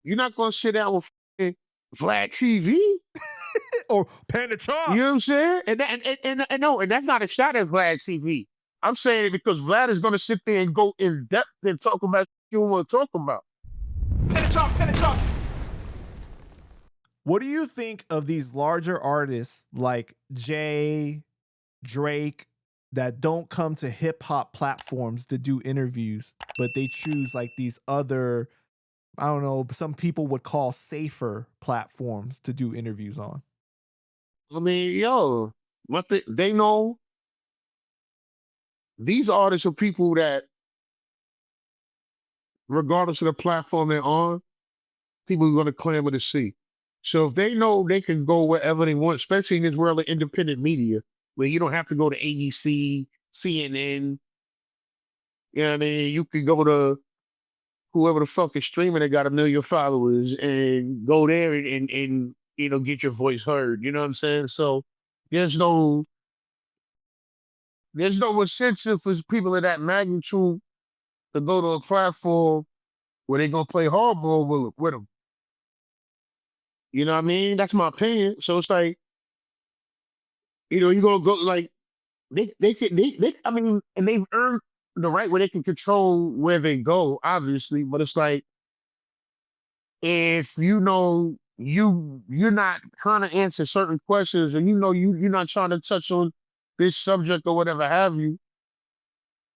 You're not gonna sit down with Vlad TV. Or Panda You know what I'm saying? And no, and that's not a shot at Vlad TV. I'm saying it because Vlad is gonna sit there and go in depth and talk about what you want to talk about. Panda. What do you think of these larger artists like Jay, Drake, that don't come to hip hop platforms to do interviews, but they choose like these other, I don't know, some people would call safer platforms to do interviews on? I mean, yo, they know these artists are people that, regardless of the platform they're on, people are gonna clamor to see. So if they know they can go wherever they want, especially in this world of independent media, where you don't have to go to ABC, CNN, you know what I mean? You can go to whoever the fuck is streaming that got 1 million followers and go there and get your voice heard. You know what I'm saying? So there's no incentive for people of that magnitude to go to a platform where they're gonna play hardball with them. You know what I mean? That's my opinion. So it's like, you're gonna go like I mean, and they've earned the right where they can control where they go, obviously, but it's like, if you're not trying to answer certain questions, and you're not trying to touch on this subject or whatever have you,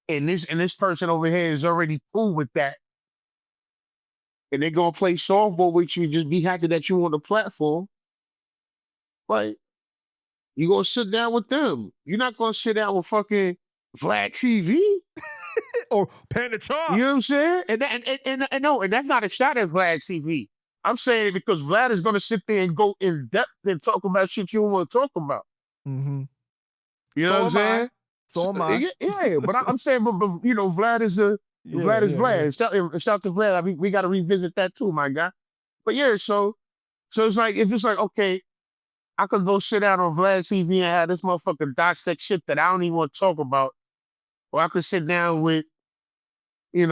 and this person over here is already cool with that, and they're gonna play softball with you, just be happy that you on the platform, like, you gonna sit down with them. You're not gonna sit down with fucking Vlad TV. Or Panda. You know what I'm saying? And no, and that's not a shot at Vlad TV. I'm saying it because Vlad is gonna sit there and go in depth and talk about shit you don't want to talk about. Mm-hmm. You know what I'm saying? So am I. Yeah, but I'm saying, but Vlad is Vlad is Vlad. Yeah. Shout to Vlad. I mean, we got to revisit that too, my guy. But yeah, so it's like, if it's like, okay, I could go sit down on Vlad TV and have this motherfucker dissect shit that I don't even want to talk about, or I could sit down with, pretty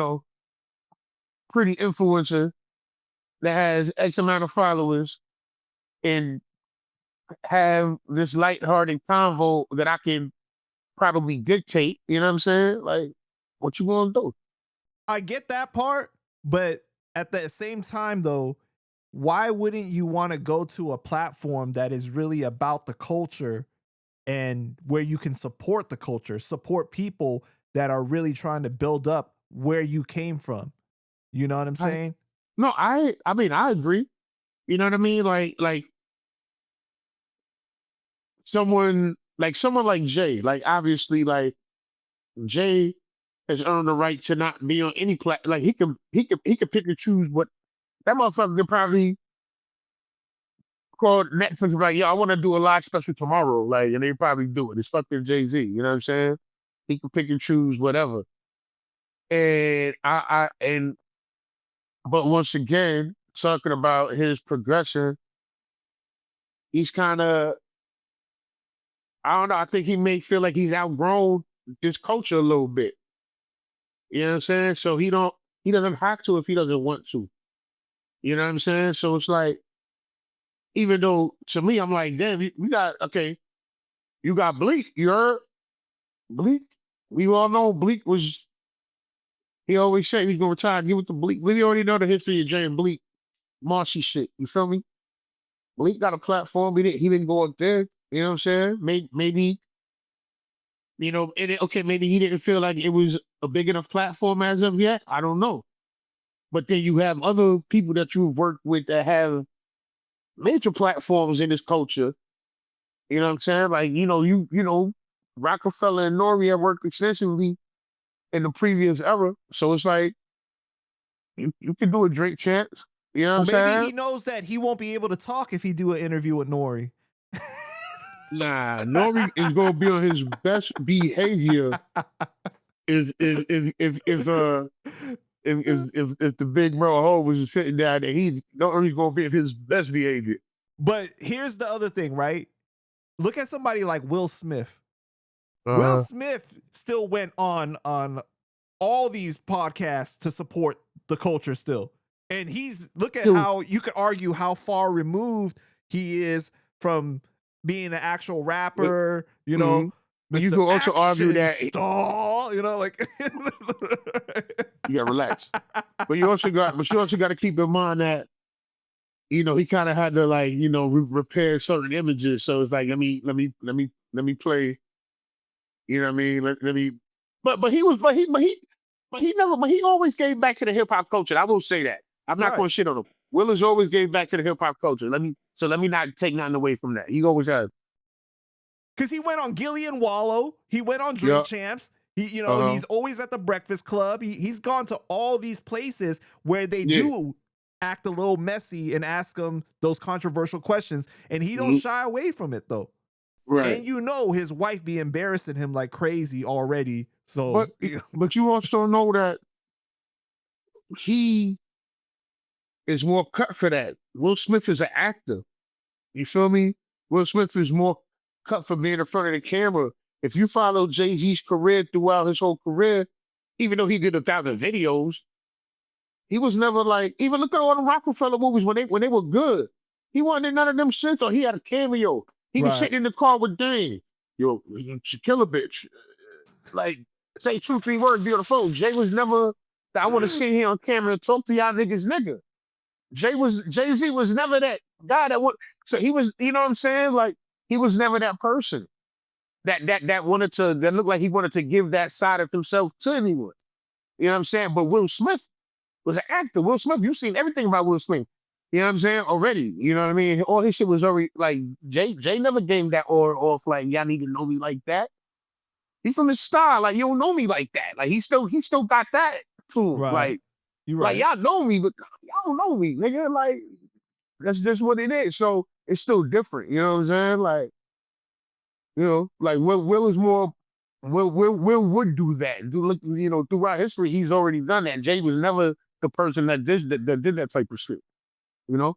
influencer that has X amount of followers and have this lighthearted convo that I can probably dictate. You know what I'm saying? Like, what you gonna do? I get that part, but at the same time though, why wouldn't you want to go to a platform that is really about the culture and where you can support the culture, support people that are really trying to build up where you came from? You know what I'm saying? No, I mean, I agree. You know what I mean? Like someone like Jay, like, obviously, like, Jay has earned the right to not be on any like, he can pick and choose what that motherfucker could probably call Netflix and be like, yo, I want to do a live special tomorrow. Like, and they probably do it. It's fucking Jay-Z. You know what I'm saying? He can pick and choose whatever. And but once again, talking about his progression, he's kind of, I don't know, I think he may feel like he's outgrown this culture a little bit. You know what I'm saying? So he doesn't have to if he doesn't want to. You know what I'm saying? So it's like, even though to me, I'm like, damn, you got Bleak. You heard Bleak? We all know Bleak was. He always said he's gonna retire. Give it to Bleak. We already know the history of Jay and Bleak, Marcy shit. You feel me? Bleak got a platform. He didn't go up there. You know what I'm saying? Maybe maybe he didn't feel like it was a big enough platform as of yet. I don't know. But then you have other people that you've worked with that have major platforms in this culture. You know what I'm saying? Like, Rockefeller and Nori have worked extensively in the previous era. So it's like, you can do a Drake chance. You know what I'm saying? Maybe he knows that he won't be able to talk if he do an interview with Nori. Nah, Nori is gonna be on his best behavior if the big bro Ho was sitting down there. Nori's gonna be in his best behavior. But here's the other thing, right? Look at somebody like Will Smith. Will Smith still went on all these podcasts to support the culture still. And look at Dude. how you could argue how far removed he is from being an actual rapper, you know. But you Mr. could also argue that star, you know, like you gotta relax. But you also got to keep in mind that, you know, he kind of had to, like, you know, repair certain images. So it's like, let me play, you know what I mean? Let me, but he always gave back to the hip hop culture. I will say that. I'm not Right. gonna shit on him. Willis always gave back to the hip hop culture. Let me not take nothing away from that. He always has. Because he went on Gillian Wallow, he went on Drink Yup. Champs. He's always at the Breakfast Club. He's gone to all these places where they do act a little messy and ask him those controversial questions, and he don't shy away from it though. Right. And you know his wife be embarrassing him like crazy already. So, but you also know that he is more cut for that. Will Smith is an actor. You feel me? Will Smith is more cut for being in front of the camera. If you follow Jay-Z's career throughout his whole career, even though he did 1,000 videos, he was never like, even look at all the Rockefeller movies when they were good. He wasn't in none of them shits, or he had a cameo. He was sitting in the car with Dane. Yo, you should kill a bitch. Like, say 2, 3 words, be on the phone. Jay was never, I want to sit here on camera and talk to y'all niggas, nigga. Jay-Z was never that guy that would, so he was, you know what I'm saying? Like, he was never that person that wanted to, that looked like he wanted to give that side of himself to anyone. You know what I'm saying? But Will Smith was an actor. Will Smith, you've seen everything about Will Smith. You know what I'm saying? Already. You know what I mean? All his shit was already, like, Jay never gave that or off, like, y'all need to know me like that. He's from his style. Like, you don't know me like that. Like, he still got that to him. Right. Like, You're right. like, y'all know me, but y'all don't know me, nigga. Like, that's just what it is. So it's still different. You know what I'm saying? Like, you know, like Will is more, Will would do that. Look, you know, throughout history, he's already done that. Jay was never the person that did that type of shit. You know?